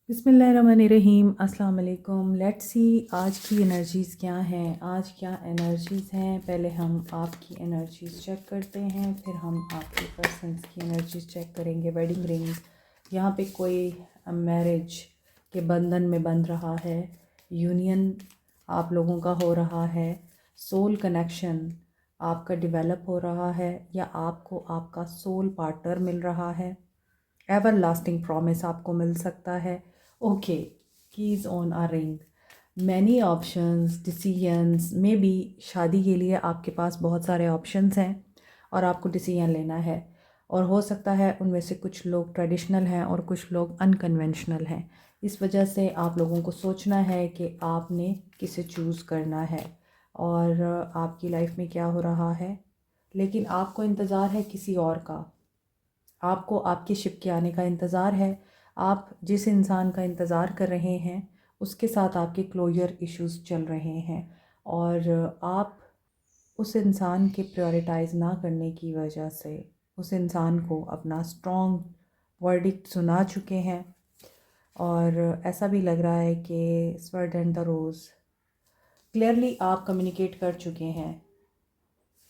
बिस्मिल्लाहिर्रहमानिर्रहीम। अस्सलाम वालेकुम। लेट्स सी आज की एनर्जीज़ क्या हैं। आज क्या एनर्जीज़ हैं, पहले हम आपकी एनर्जीज़ चेक करते हैं, फिर हम आपके पर्सन्स की एनर्जीज़ चेक करेंगे। वेडिंग रिंग, यहाँ पे कोई मैरिज के बंधन में बंध रहा है, यूनियन आप लोगों का हो रहा है, सोल कनेक्शन आपका डेवलप हो रहा है, या आपको आपका सोल पार्टनर मिल रहा है, एवर लास्टिंग प्रॉमिस आपको मिल सकता है। Okay, keys on a ring, many options, decisions. May be शादी के लिए आपके पास बहुत सारे ऑप्शंस हैं और आपको डिसीजन लेना है, और हो सकता है उनमें से कुछ लोग ट्रेडिशनल हैं और कुछ लोग अनकन्वेंशनल हैं। इस वजह से आप लोगों को सोचना है कि आपने किसे चूज़ करना है और आपकी लाइफ में क्या हो रहा है। लेकिन आपको इंतज़ार है किसी और का, आपको आपके शिप के आने का इंतज़ार है। आप जिस इंसान का इंतज़ार कर रहे हैं उसके साथ आपके क्लोजर इश्यूज़ चल रहे हैं, और आप उस इंसान के प्रायोरिटाइज़ ना करने की वजह से उस इंसान को अपना स्ट्रॉन्ग वर्डिक्ट सुना चुके हैं। और ऐसा भी लग रहा है कि sword and the rose, clearly आप कम्युनिकेट कर चुके हैं।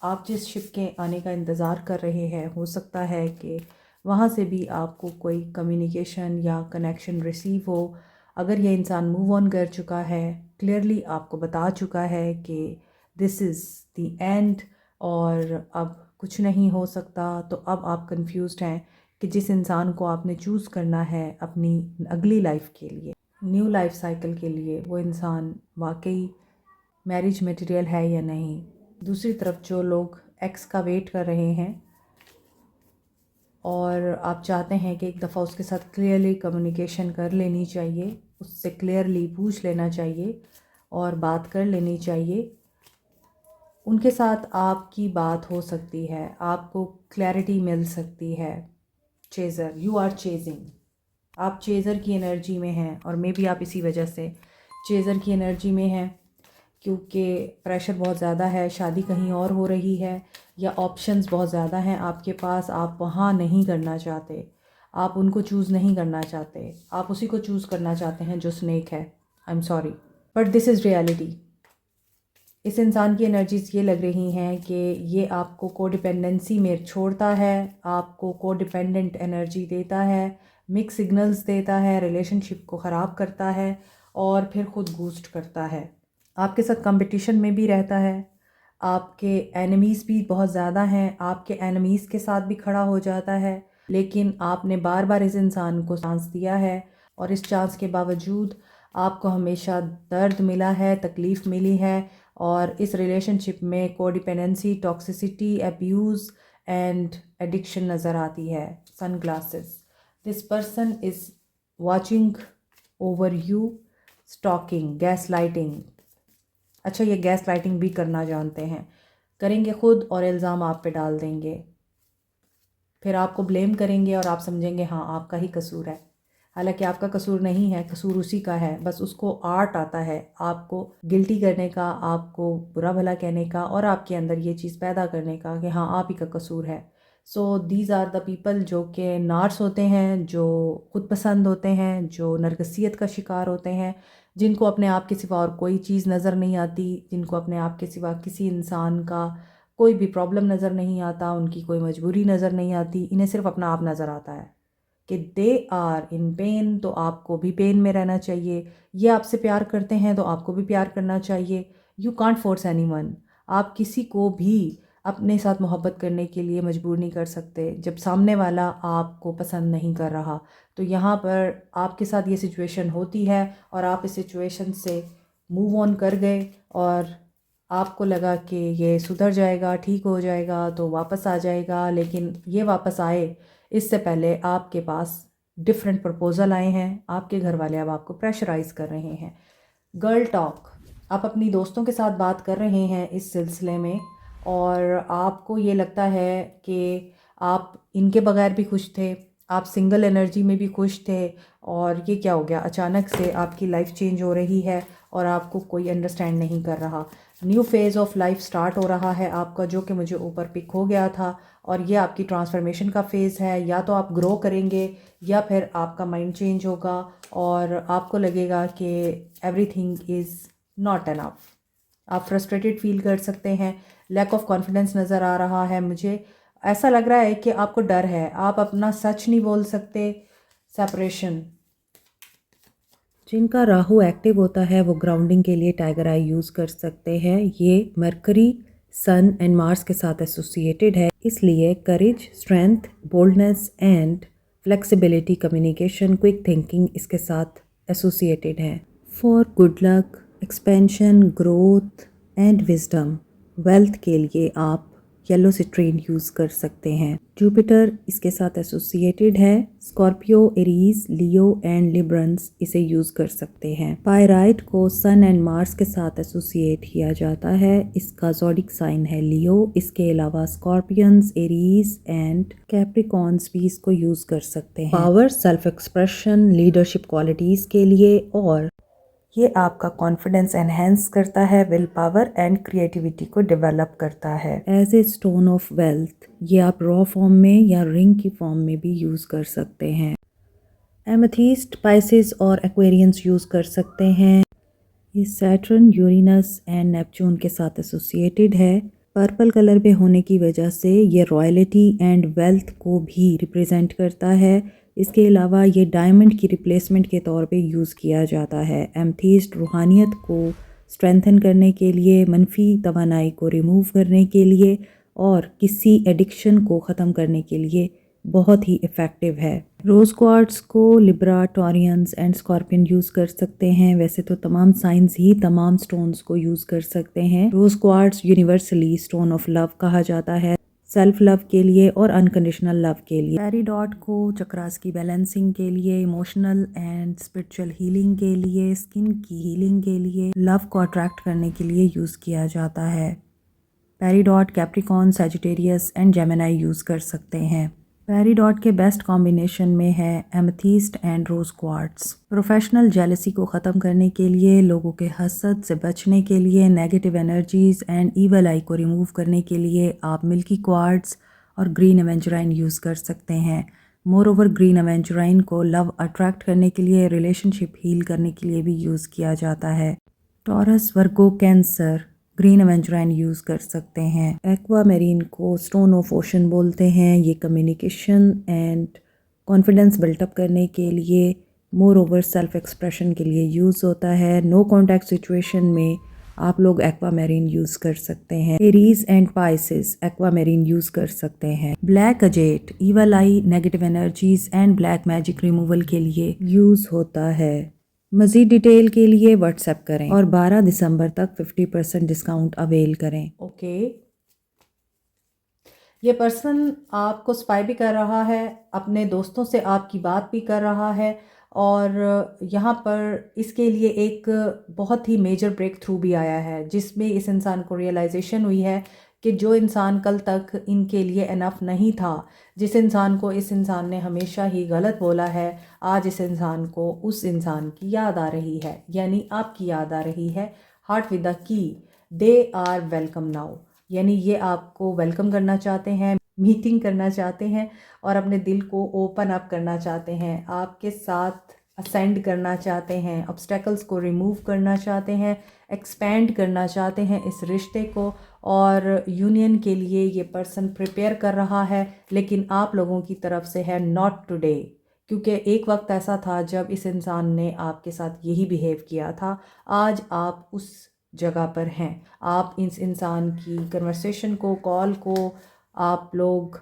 आप जिस शिप के आने का इंतज़ार कर रहे हैं, हो सकता है कि वहाँ से भी आपको कोई कम्युनिकेशन या कनेक्शन रिसीव हो। अगर ये इंसान मूव ऑन कर चुका है, क्लियरली आपको बता चुका है कि दिस इज़ द एंड और अब कुछ नहीं हो सकता, तो अब आप कंफ्यूज्ड हैं कि जिस इंसान को आपने चूज़ करना है अपनी अगली लाइफ के लिए, न्यू लाइफ साइकिल के लिए, वो इंसान वाकई मैरिज मटेरियल है या नहीं। दूसरी तरफ जो लोग एक्स का वेट कर रहे हैं और आप चाहते हैं कि एक दफ़ा उसके साथ क्लियरली कम्युनिकेशन कर लेनी चाहिए, उससे क्लियरली पूछ लेना चाहिए और बात कर लेनी चाहिए, उनके साथ आपकी बात हो सकती है, आपको क्लैरिटी मिल सकती है। चेज़र, यू आर चेजिंग, आप चेज़र की एनर्जी में हैं, और मे बी आप इसी वजह से चेज़र की एनर्जी में हैं क्योंकि प्रेशर बहुत ज़्यादा है, शादी कहीं और हो रही है, या ऑप्शंस बहुत ज़्यादा हैं आपके पास, आप वहाँ नहीं करना चाहते, आप उनको चूज़ नहीं करना चाहते, आप उसी को चूज़ करना चाहते हैं जो स्नेक है। I am sorry, but this is reality. इस इंसान की एनर्जीज ये लग रही हैं कि ये आपको कोडिपेंडेंसी में छोड़ता है, आपको कोडिपेंडेंट एनर्जी देता है, मिक्स सिग्नल्स देता है, रिलेशनशिप को ख़राब करता है और फिर ख़ुद घूस्ट करता है। आपके साथ कंपटीशन में भी रहता है, आपके एनिमीज़ भी बहुत ज़्यादा हैं, आपके एनिमीज़ के साथ भी खड़ा हो जाता है। लेकिन आपने बार बार इस इंसान को चांस दिया है, और इस चांस के बावजूद आपको हमेशा दर्द मिला है, तकलीफ़ मिली है, और इस रिलेशनशिप में codependency, toxicity, abuse and addiction नज़र आती है। Sunglasses, this person is watching over you, stalking, gas lighting. अच्छा, ये गैस लाइटिंग भी करना जानते हैं, करेंगे खुद और इल्ज़ाम आप पे डाल देंगे, फिर आपको ब्लेम करेंगे और आप समझेंगे हाँ आपका ही कसूर है। हालांकि आपका कसूर नहीं है, कसूर उसी का है, बस उसको आर्ट आता है आपको गिल्टी करने का, आपको बुरा भला कहने का, और आपके अंदर ये चीज़ पैदा करने का कि हाँ आप ही का कसूर है। So these are the people जो कि नार्स होते हैं, जो खुद पसंद होते हैं, जो नरगसियत का शिकार होते हैं, जिनको अपने आप के सिवा और कोई चीज़ नज़र नहीं आती, जिनको अपने आप के सिवा किसी इंसान का कोई भी प्रॉब्लम नज़र नहीं आता, उनकी कोई मजबूरी नज़र नहीं आती, इन्हें सिर्फ अपना आप नज़र आता है कि दे आर इन पेन, तो आपको भी पेन में रहना चाहिए। ये आपसे प्यार करते हैं तो आपको भी प्यार करना चाहिए। यू कांट फोर्स एनीवन, आप किसी को भी अपने साथ मोहब्बत करने के लिए मजबूर नहीं कर सकते जब सामने वाला आपको पसंद नहीं कर रहा। तो यहाँ पर आपके साथ ये सिचुएशन होती है और आप इस सिचुएशन से मूव ऑन कर गए, और आपको लगा कि ये सुधर जाएगा, ठीक हो जाएगा, तो वापस आ जाएगा। लेकिन ये वापस आए इससे पहले आपके पास डिफरेंट प्रपोज़ल आए हैं, आपके घर वाले अब आपको प्रेशराइज़ कर रहे हैं। गर्ल टॉक, आप अपनी दोस्तों के साथ बात कर रहे हैं इस सिलसिले में, और आपको ये लगता है कि आप इनके बगैर भी खुश थे, आप सिंगल एनर्जी में भी खुश थे, और ये क्या हो गया, अचानक से आपकी लाइफ चेंज हो रही है और आपको कोई अंडरस्टैंड नहीं कर रहा। New phase of life start हो रहा है आपका, जो कि मुझे ऊपर पिक हो गया था, और ये आपकी ट्रांसफॉर्मेशन का फेज़ है। या तो आप ग्रो करेंगे या फिर आपका माइंड चेंज होगा और आपको लगेगा कि एवरीथिंग इज़ नॉट एनफ। आप फ्रस्ट्रेटेड फील कर सकते हैं, लैक ऑफ कॉन्फिडेंस नज़र आ रहा है। मुझे ऐसा लग रहा है कि आपको डर है, आप अपना सच नहीं बोल सकते। सेपरेशन। जिनका राहु एक्टिव होता है वो ग्राउंडिंग के लिए टाइगर आई यूज़ कर सकते हैं। ये मरकरी, सन एंड मार्स के साथ एसोसिएटेड है, इसलिए courage, strength, boldness and flexibility, communication, quick thinking इसके साथ एसोसिएटेड है। For good luck, expansion, growth and wisdom, wealth के लिए आप येलो सिट्रीन यूज़ कर सकते हैं। जुपिटर इसके साथ एसोसिएटेड है। Scorpio, Aries, Leo and Librans इसे यूज़ कर सकते हैं। पायराइट को सन एंड मार्स के साथ एसोसिएट किया जाता है, इसका ज़ोडिक साइन है लियो। इसके अलावा स्कॉर्पियंस, एरीज एंड कैप्रिकॉन्स भी इसको यूज़ कर सकते हैं। Power, self expression, leadership qualities के लिए, और ये आपका कॉन्फिडेंस एनहेंस करता है, विल पावर एंड क्रिएटिविटी को डेवलप करता है। As a stone of wealth ये आप रॉ फॉर्म में या रिंग की फॉर्म में भी यूज़ कर सकते हैं। एमेथिस्ट, पाइसेस और एक्वेरियंस यूज़ कर सकते हैं। ये सैटर्न, यूरेनस एंड नेपच्यून के साथ एसोसिएटेड है। पर्पल कलर पे होने की वजह से ये रॉयल्टी एंड वेल्थ को भी रिप्रेजेंट करता है। इसके अलावा ये डायमंड की रिप्लेसमेंट के तौर पे यूज़ किया जाता है। एमथीस्ट रूहानियत को स्ट्रेंथन करने के लिए, मनफी तवानाई को रिमूव करने के लिए और किसी एडिक्शन को ख़त्म करने के लिए बहुत ही इफ़ेक्टिव है। रोज़ क्वार्ट्स को Libra, Taureans and scorpion use कर सकते हैं। वैसे तो तमाम साइंस ही तमाम स्टोन्स को यूज़ कर सकते हैं। Rose quartz universally stone of love कहा जाता है, सेल्फ लव के लिए और अनकंडीशनल लव के लिए। पेरिडॉट को चक्रास की बैलेंसिंग के लिए, इमोशनल एंड स्पिरिचुअल हीलिंग के लिए, स्किन की हीलिंग के लिए, लव को अट्रैक्ट करने के लिए यूज़ किया जाता है। Peridot Capricorn, Sagittarius and Gemini use कर सकते हैं। पेरिडॉट के बेस्ट कॉम्बिनेशन में है amethyst and rose quartz. Professional jealousy को ख़त्म करने के लिए, लोगों के हसद से बचने के लिए, नेगेटिव एनर्जीज एंड ईवल आई को रिमूव करने के लिए आप मिल्की क्वार्ट्स और ग्रीन एवेंचुराइन यूज़ कर सकते हैं। मोर ओवर ग्रीन एवेंचुराइन को लव अट्रैक्ट करने के लिए, रिलेशनशिप हील करने के लिए भी यूज़ किया जाता है। टॉरस, वर्गो, कैंसर ग्रीन एवेंचुराइन यूज़ कर सकते हैं। एक्वामेरीन को स्टोन ऑफ ओशन बोलते हैं। ये कम्युनिकेशन एंड कॉन्फिडेंस बिल्टअप करने के लिए, मोर ओवर सेल्फ एक्सप्रेशन के लिए यूज़ होता है। नो कॉन्टैक्ट सिचुएशन में आप लोग एक्वामेरीन यूज़ कर सकते हैं। एरीज एंड पाइसेस एक्वामेरीन यूज़ कर सकते हैं। Black अजेट evil I, negative energies and black magic removal के लिए यूज़ होता है। मज़ीद डिटेल के लिए व्हाट्सएप करें और 12 दिसंबर तक 50% डिस्काउंट अवेल करें। ओके, ये पर्सन आपको स्पाई भी कर रहा है, अपने दोस्तों से आपकी बात भी कर रहा है और यहाँ पर इसके लिए एक बहुत ही मेजर ब्रेक थ्रू भी आया है, जिसमें इस इंसान को रियलाइजेशन हुई है कि जो इंसान कल तक इनके लिए इनफ नहीं था, जिस इंसान को इस इंसान ने हमेशा ही गलत बोला है, आज इस इंसान को उस इंसान की याद आ रही है, यानी आपकी याद आ रही है। Heart with the key, they are welcome now, यानी ये आपको वेलकम करना चाहते हैं, मीटिंग करना चाहते हैं और अपने दिल को ओपन अप करना चाहते हैं, आपके साथ असेंड करना चाहते हैं, ऑब्स्टेकल्स को रिमूव करना चाहते हैं, एक्सपेंड करना चाहते हैं इस रिश्ते को, और यूनियन के लिए ये पर्सन प्रिपेयर कर रहा है। लेकिन आप लोगों की तरफ से है नॉट टुडे, क्योंकि एक वक्त ऐसा था जब इस इंसान ने आपके साथ यही बिहेव किया था। आज आप उस जगह पर हैं, आप इस इंसान की कन्वर्सेशन को, कॉल को आप लोग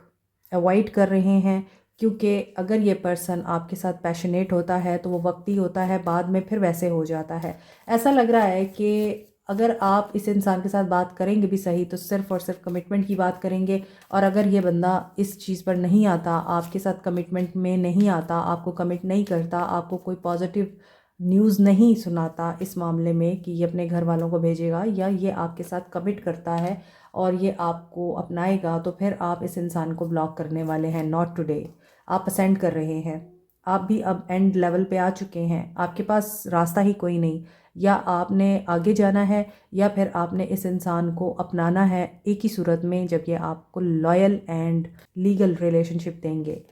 अवॉइड कर रहे हैं, क्योंकि अगर ये पर्सन आपके साथ पैशनेट होता है तो वो वक्ती होता है, बाद में फिर वैसे हो जाता है। ऐसा लग रहा है कि अगर आप इस इंसान के साथ बात करेंगे भी सही तो सिर्फ़ और सिर्फ कमिटमेंट की बात करेंगे, और अगर ये बंदा इस चीज़ पर नहीं आता, आपके साथ कमिटमेंट में नहीं आता, आपको कमिट नहीं करता, आपको कोई पॉजिटिव न्यूज़ नहीं सुनाता इस मामले में कि ये अपने घर वालों को भेजेगा या ये आपके साथ कमिट करता है और ये आपको अपनाएगा, तो फिर आप इस इंसान को ब्लॉक करने वाले हैं। नॉट टुडे, आप असेंड कर रहे हैं। आप भी अब एंड लेवल पे आ चुके हैं, आपके पास रास्ता ही कोई नहीं, या आपने आगे जाना है या फिर आपने इस इंसान को अपनाना है, एक ही सूरत में जब ये आपको लॉयल एंड लीगल रिलेशनशिप देंगे।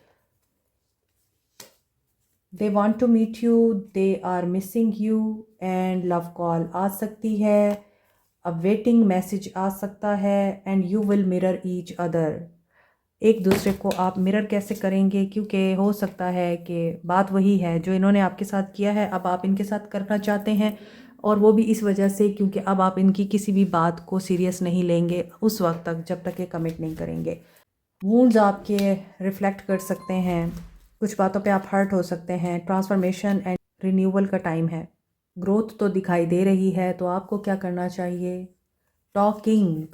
They want to meet you, they are missing you and love call आ सकती है, अब वेटिंग मैसेज आ सकता है and you will mirror each other. एक दूसरे को आप मिरर कैसे करेंगे, क्योंकि हो सकता है कि बात वही है जो इन्होंने आपके साथ किया है, अब आप इनके साथ करना चाहते हैं, और वो भी इस वजह से क्योंकि अब आप इनकी किसी भी बात को सीरियस नहीं लेंगे उस वक्त तक जब तक ये कमिट नहीं करेंगे। वूंड्स आपके रिफ्लेक्ट कर सकते हैं, कुछ बातों पे आप हर्ट हो सकते हैं। ट्रांसफॉर्मेशन एंड रिन्यूअल का टाइम है, ग्रोथ तो दिखाई दे रही है, तो आपको क्या करना चाहिए? Talking,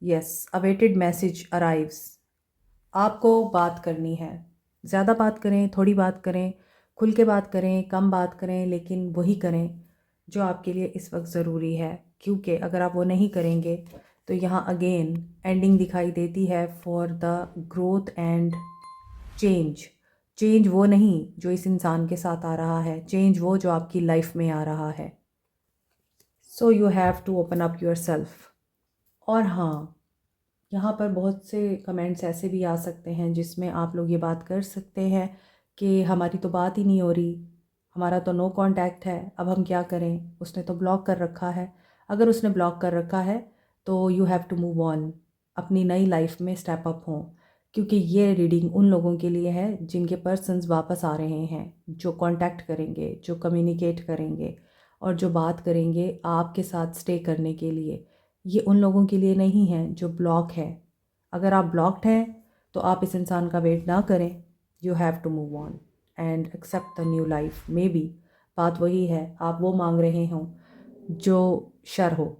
yes, awaited message arrives. आपको बात करनी है, ज़्यादा बात करें, थोड़ी बात करें, खुल के बात करें, कम बात करें, लेकिन वही करें जो आपके लिए इस वक्त ज़रूरी है, क्योंकि अगर आप वो नहीं करेंगे तो यहाँ अगेन एंडिंग दिखाई देती है for the growth and change. Change वो नहीं जो इस इंसान के साथ आ रहा है, चेंज वो जो आपकी लाइफ में आ रहा है। So you have to open up your self. और हाँ, यहाँ पर बहुत से कमेंट्स ऐसे भी आ सकते हैं जिसमें आप लोग ये बात कर सकते हैं कि हमारी तो बात ही नहीं हो रही, हमारा तो नो कांटेक्ट है, अब हम क्या करें, उसने तो ब्लॉक कर रखा है। अगर उसने ब्लॉक कर रखा है तो you have to move on, अपनी नई लाइफ में स्टेप अप हों, क्योंकि ये रीडिंग उन लोगों के लिए है जिनके पर्सन्स वापस आ रहे हैं, जो कांटेक्ट करेंगे, जो कम्युनिकेट करेंगे और जो बात करेंगे आपके साथ स्टे करने के लिए। ये उन लोगों के लिए नहीं है जो ब्लॉक है। अगर आप ब्लॉक्ड हैं तो आप इस इंसान का वेट ना करें, you have to move on and accept the new life. Maybe बात वही है, आप वो मांग रहे हों जो शर हो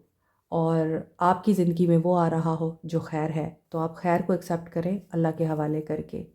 और आपकी ज़िंदगी में वो आ रहा हो जो खैर है, तो आप खैर को एक्सेप्ट करें अल्लाह के हवाले करके।